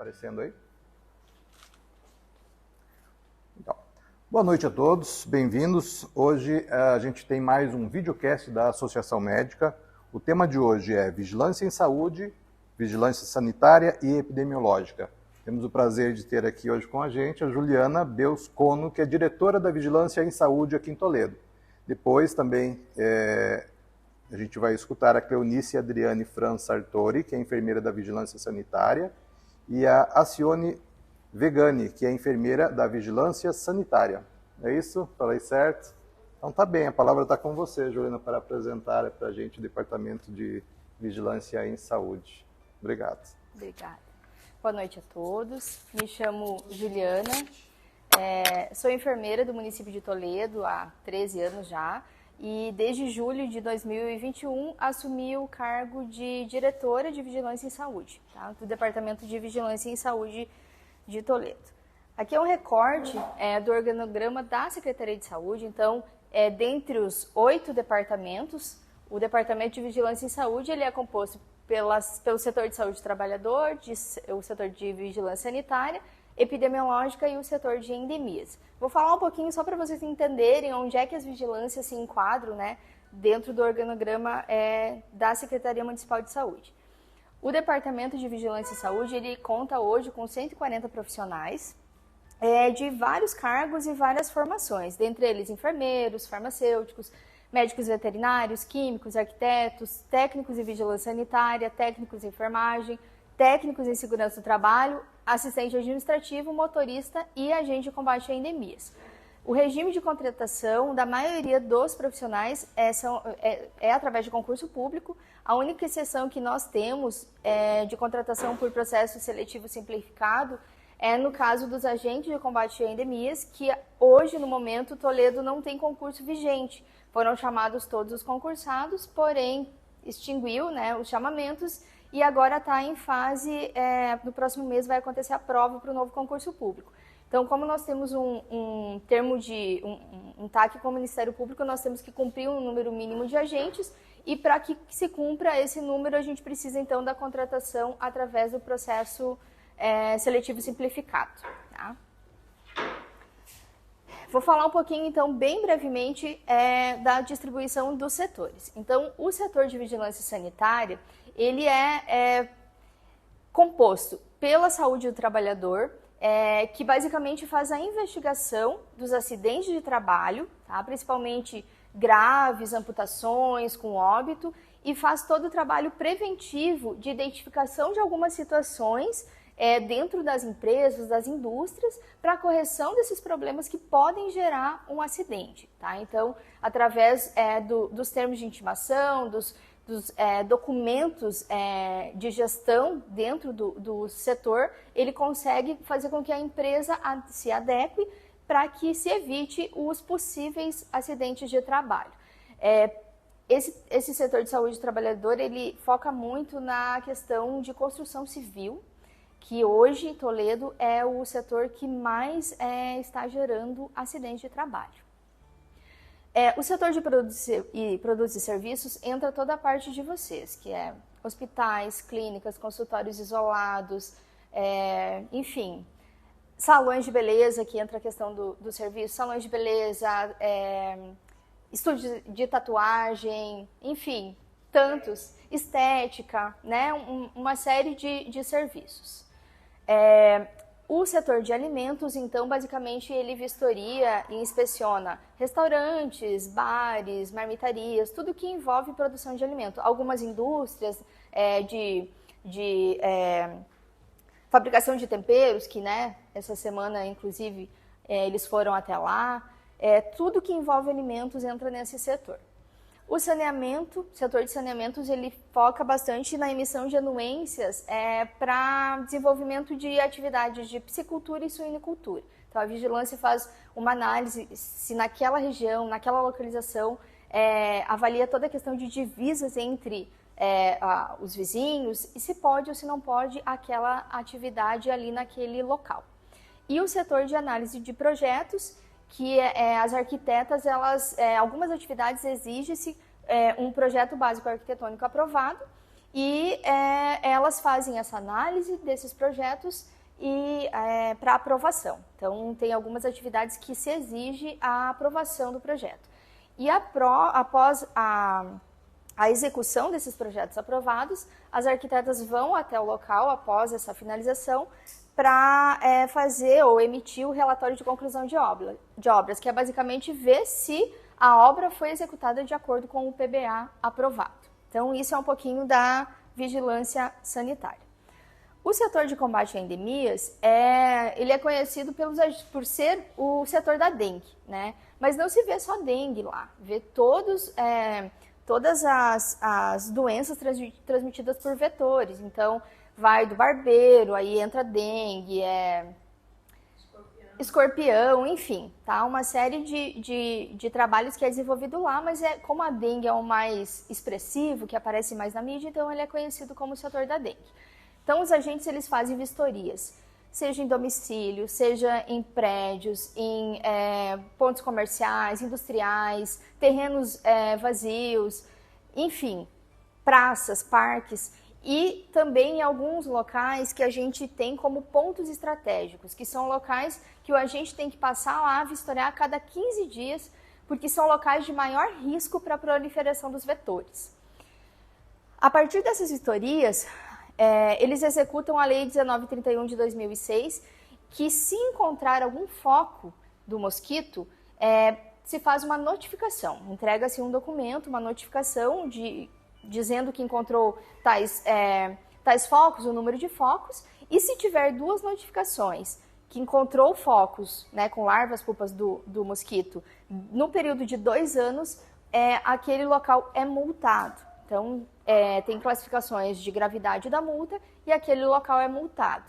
aparecendo aí? Então, boa noite a todos, bem-vindos. Hoje a gente tem mais um videocast da Associação Médica. O tema de hoje é Vigilância em Saúde, Vigilância Sanitária e Epidemiológica. Temos o prazer de ter aqui hoje com a gente a Juliana Beuscono, que é diretora da Vigilância em Saúde aqui em Toledo. Depois também a gente vai escutar a Cleonice Adriane Fran Sartori, que é enfermeira da Vigilância Sanitária, e a Acione Vegani, que é enfermeira da Vigilância Sanitária. É isso? Falei certo? Então tá bem, a palavra está com você, Juliana, para apresentar para a gente o Departamento de Vigilância em Saúde. Obrigado. Obrigada. Boa noite a todos. Me chamo Juliana, sou enfermeira do município de Toledo há 13 anos já e desde julho de 2021 assumi o cargo de diretora de Vigilância em Saúde, tá? Do Departamento de Vigilância em Saúde de Toledo. Aqui é um recorte do organograma da Secretaria de Saúde, então, dentre os 8 departamentos, o Departamento de Vigilância em Saúde ele é composto pelo setor de saúde do trabalhador, o setor de vigilância sanitária, epidemiológica e o setor de endemias. Vou falar um pouquinho só para vocês entenderem onde é que as vigilâncias se enquadram, né, dentro do organograma da Secretaria Municipal de Saúde. O Departamento de Vigilância e Saúde ele conta hoje com 140 profissionais de vários cargos e várias formações, dentre eles enfermeiros, farmacêuticos, médicos veterinários, químicos, arquitetos, técnicos em vigilância sanitária, técnicos em enfermagem, técnicos em segurança do trabalho, assistente administrativo, motorista e agente de combate a endemias. O regime de contratação da maioria dos profissionais é através de concurso público. A única exceção que nós temos de contratação por processo seletivo simplificado é no caso dos agentes de combate a endemias, que hoje, no momento, Toledo não tem concurso vigente. Foram chamados todos os concursados, porém extinguiu, né, os chamamentos e agora está em fase, no próximo mês vai acontecer a prova para o novo concurso público. Então, como nós temos um TAC com o Ministério Público, nós temos que cumprir um número mínimo de agentes e para que se cumpra esse número, a gente precisa então da contratação através do processo seletivo simplificado. Tá? Vou falar um pouquinho, então, bem brevemente, da distribuição dos setores. Então, o setor de vigilância sanitária, ele é composto pela saúde do trabalhador, que basicamente faz a investigação dos acidentes de trabalho, tá? Principalmente graves, amputações, com óbito, e faz todo o trabalho preventivo de identificação de algumas situações dentro das empresas, das indústrias, para a correção desses problemas que podem gerar um acidente. Tá? Então, através dos termos de intimação, dos documentos de gestão dentro do setor, ele consegue fazer com que a empresa se adeque para que se evite os possíveis acidentes de trabalho. Esse setor de saúde do trabalhador, ele foca muito na questão de construção civil, que hoje em Toledo é o setor que mais está gerando acidentes de trabalho. O setor de produtos e serviços entra toda a parte de vocês, que é hospitais, clínicas, consultórios isolados, enfim, salões de beleza, que entra a questão do serviço, salões de beleza, estúdios de tatuagem, enfim, tantos, estética, né, uma série de serviços. O setor de alimentos, então, basicamente, ele vistoria e inspeciona restaurantes, bares, marmitarias, tudo que envolve produção de alimento. Algumas indústrias de fabricação de temperos, que, né, essa semana, inclusive, eles foram até lá. Tudo que envolve alimentos entra nesse setor. O saneamento, o setor de saneamentos, ele foca bastante na emissão de anuências para desenvolvimento de atividades de piscicultura e suinicultura. Então, a vigilância faz uma análise se naquela região, naquela localização, avalia toda a questão de divisas entre os vizinhos e se pode ou se não pode aquela atividade ali naquele local. E o setor de análise de projetos, que as arquitetas, algumas atividades exigem-se um projeto básico arquitetônico aprovado e elas fazem essa análise desses projetos e para aprovação. Então, tem algumas atividades que se exige a aprovação do projeto. E após a execução desses projetos aprovados, as arquitetas vão até o local após essa finalização para fazer ou emitir o relatório de conclusão de obras, que é basicamente ver se a obra foi executada de acordo com o PBA aprovado. Então, isso é um pouquinho da vigilância sanitária. O setor de combate a endemias, ele é conhecido por ser o setor da dengue, né? Mas não se vê só dengue lá, vê todas as doenças transmitidas por vetores. Então, vai do barbeiro, aí entra dengue, escorpião, enfim, tá? Uma série de trabalhos que é desenvolvido lá, mas como a dengue é o mais expressivo, que aparece mais na mídia, então ele é conhecido como o setor da dengue. Então, os agentes, eles fazem vistorias, seja em domicílio, seja em prédios, em pontos comerciais, industriais, terrenos vazios, enfim, praças, parques, e também em alguns locais que a gente tem como pontos estratégicos, que são locais que o agente tem que passar lá, vistoriar a cada 15 dias, porque são locais de maior risco para a proliferação dos vetores. A partir dessas vistorias, eles executam a Lei 1931 de 2006, que se encontrar algum foco do mosquito, se faz uma notificação, entrega-se um documento, uma notificação dizendo que encontrou tais focos, o número de focos, e se tiver duas notificações que encontrou focos, né, com larvas pupas do mosquito no período de 2 anos, aquele local é multado. Então, tem classificações de gravidade da multa e aquele local é multado.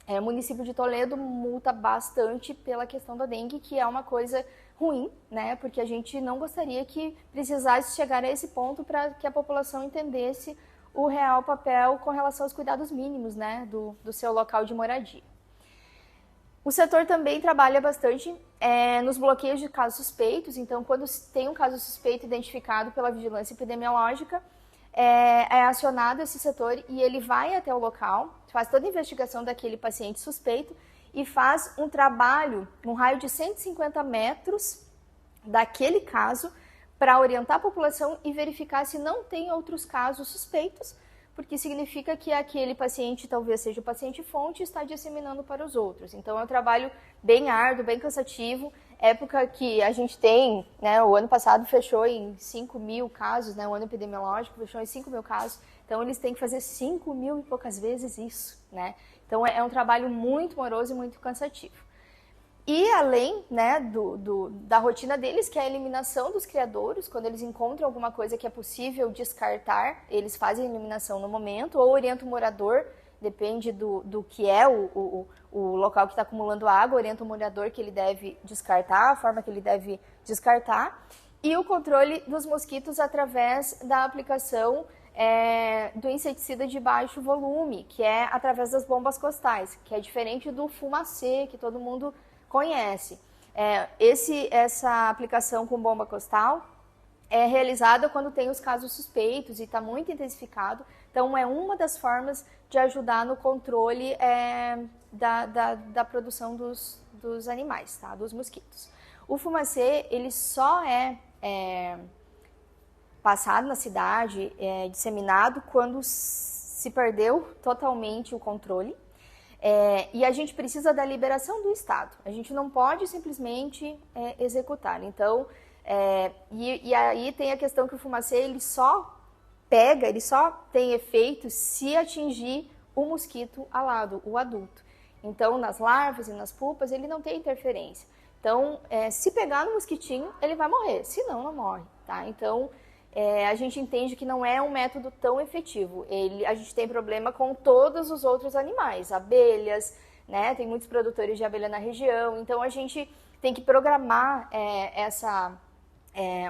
O município de Toledo multa bastante pela questão da dengue, que é uma coisa ruim, né? Porque a gente não gostaria que precisasse chegar a esse ponto para que a população entendesse o real papel com relação aos cuidados mínimos, né, do seu local de moradia. O setor também trabalha bastante nos bloqueios de casos suspeitos. Então, quando tem um caso suspeito identificado pela vigilância epidemiológica, é acionado esse setor e ele vai até o local, faz toda a investigação daquele paciente suspeito e faz um trabalho, um raio de 150 metros daquele caso, para orientar a população e verificar se não tem outros casos suspeitos, porque significa que aquele paciente talvez seja o paciente fonte e está disseminando para os outros. Então, é um trabalho bem árduo, bem cansativo. Época que a gente tem, né, o ano passado fechou em 5.000 casos, né, o ano epidemiológico fechou em 5.000 casos, então eles têm que fazer 5.000 e poucas vezes isso, né? Então, é um trabalho muito moroso e muito cansativo. E além, né, da rotina deles, que é a eliminação dos criadouros, quando eles encontram alguma coisa que é possível descartar, eles fazem a eliminação no momento, ou orientam o morador, depende do que é o local que está acumulando água, orienta o morador que ele deve descartar, a forma que ele deve descartar, e o controle dos mosquitos através da aplicação do inseticida de baixo volume, que é através das bombas costais, que é diferente do fumacê, que todo mundo conhece. Essa aplicação com bomba costal é realizada quando tem os casos suspeitos e está muito intensificado. Então, é uma das formas de ajudar no controle da produção dos animais, tá? Dos mosquitos. O fumacê, ele só é passado na cidade, disseminado, quando se perdeu totalmente o controle. E a gente precisa da liberação do Estado. A gente não pode simplesmente executar. Então, e aí tem a questão que o fumacê, ele só tem efeito se atingir o mosquito alado, o adulto. Então, nas larvas e nas pupas, ele não tem interferência. Então, se pegar no mosquitinho, ele vai morrer. Se não, não morre, tá? Então, a gente entende que não é um método tão efetivo. A gente tem problema com todos os outros animais, abelhas, né? Tem muitos produtores de abelha na região, então a gente tem que programar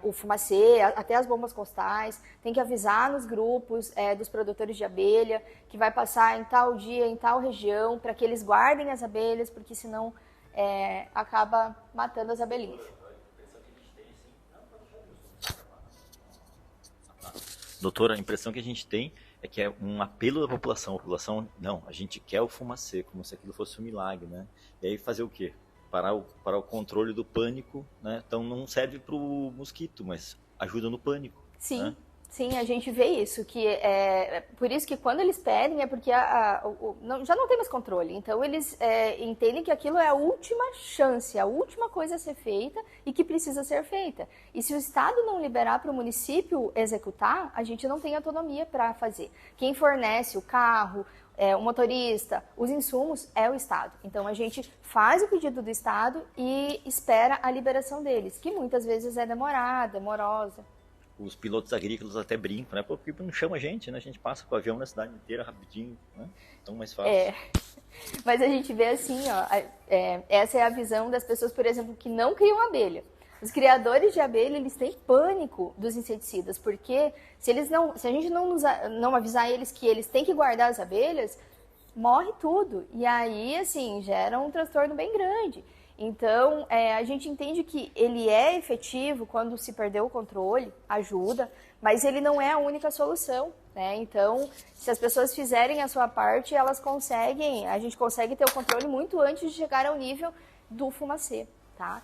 o fumacê, até as bombas costais, tem que avisar nos grupos dos produtores de abelha que vai passar em tal dia, em tal região, para que eles guardem as abelhas, porque senão acaba matando as abelhinhas. Doutora, a impressão que a gente tem é que é um apelo da população. A população, não, a gente quer o fumacê, como se aquilo fosse um milagre, né? E aí fazer o quê? Parar o controle do pânico, né? Então não serve para o mosquito, mas ajuda no pânico. Sim, né? sim, a gente vê isso, que por isso que quando eles pedem é porque já não tem mais controle, então eles entendem que aquilo é a última chance, a última coisa a ser feita e que precisa ser feita. E se o Estado não liberar para o município executar, a gente não tem autonomia para fazer. Quem fornece o carro, o motorista, os insumos é o Estado. Então a gente faz o pedido do Estado e espera a liberação deles, que muitas vezes é demorosa. Os pilotos agrícolas até brincam, né? Porque não chama a gente, né? A gente passa com o avião na cidade inteira rapidinho, né? Então mais fácil. Mas a gente vê assim, ó, essa é a visão das pessoas, por exemplo, que não criam abelha. Os criadores de abelha, eles têm pânico dos inseticidas, porque se a gente não avisar eles que eles têm que guardar as abelhas, morre tudo. E aí, assim, gera um transtorno bem grande. Então, a gente entende que ele é efetivo quando se perdeu o controle, ajuda, mas ele não é a única solução, né? Então, se as pessoas fizerem a sua parte, a gente consegue ter o controle muito antes de chegar ao nível do fumacê, tá?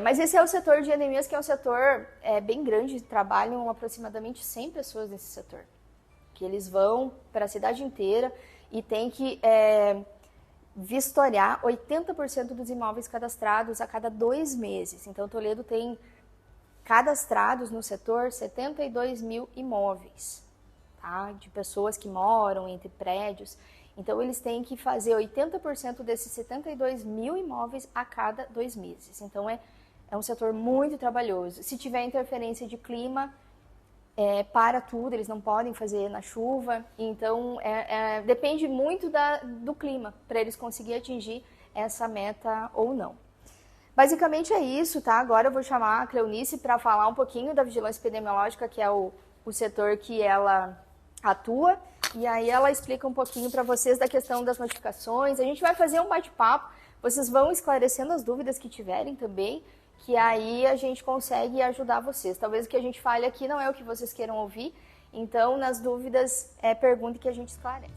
Mas esse é o setor de endemias, que é um setor bem grande, trabalham aproximadamente 100 pessoas nesse setor, que eles vão para a cidade inteira e tem que vistoriar 80% dos imóveis cadastrados a cada 2 meses. Então, Toledo tem cadastrados no setor 72 mil imóveis, tá? De pessoas que moram entre prédios. Então, eles têm que fazer 80% desses 72 mil imóveis a cada 2 meses. Então, é um setor muito trabalhoso. Se tiver interferência de clima, para tudo, eles não podem fazer na chuva. Então, depende muito do clima para eles conseguirem atingir essa meta ou não. Basicamente é isso, tá? Agora eu vou chamar a Cleonice para falar um pouquinho da vigilância epidemiológica, que é o setor que ela atua. E aí ela explica um pouquinho para vocês da questão das notificações. A gente vai fazer um bate-papo, vocês vão esclarecendo as dúvidas que tiverem também, que aí a gente consegue ajudar vocês. Talvez o que a gente fale aqui não é o que vocês queiram ouvir, então nas dúvidas perguntem que a gente esclarece.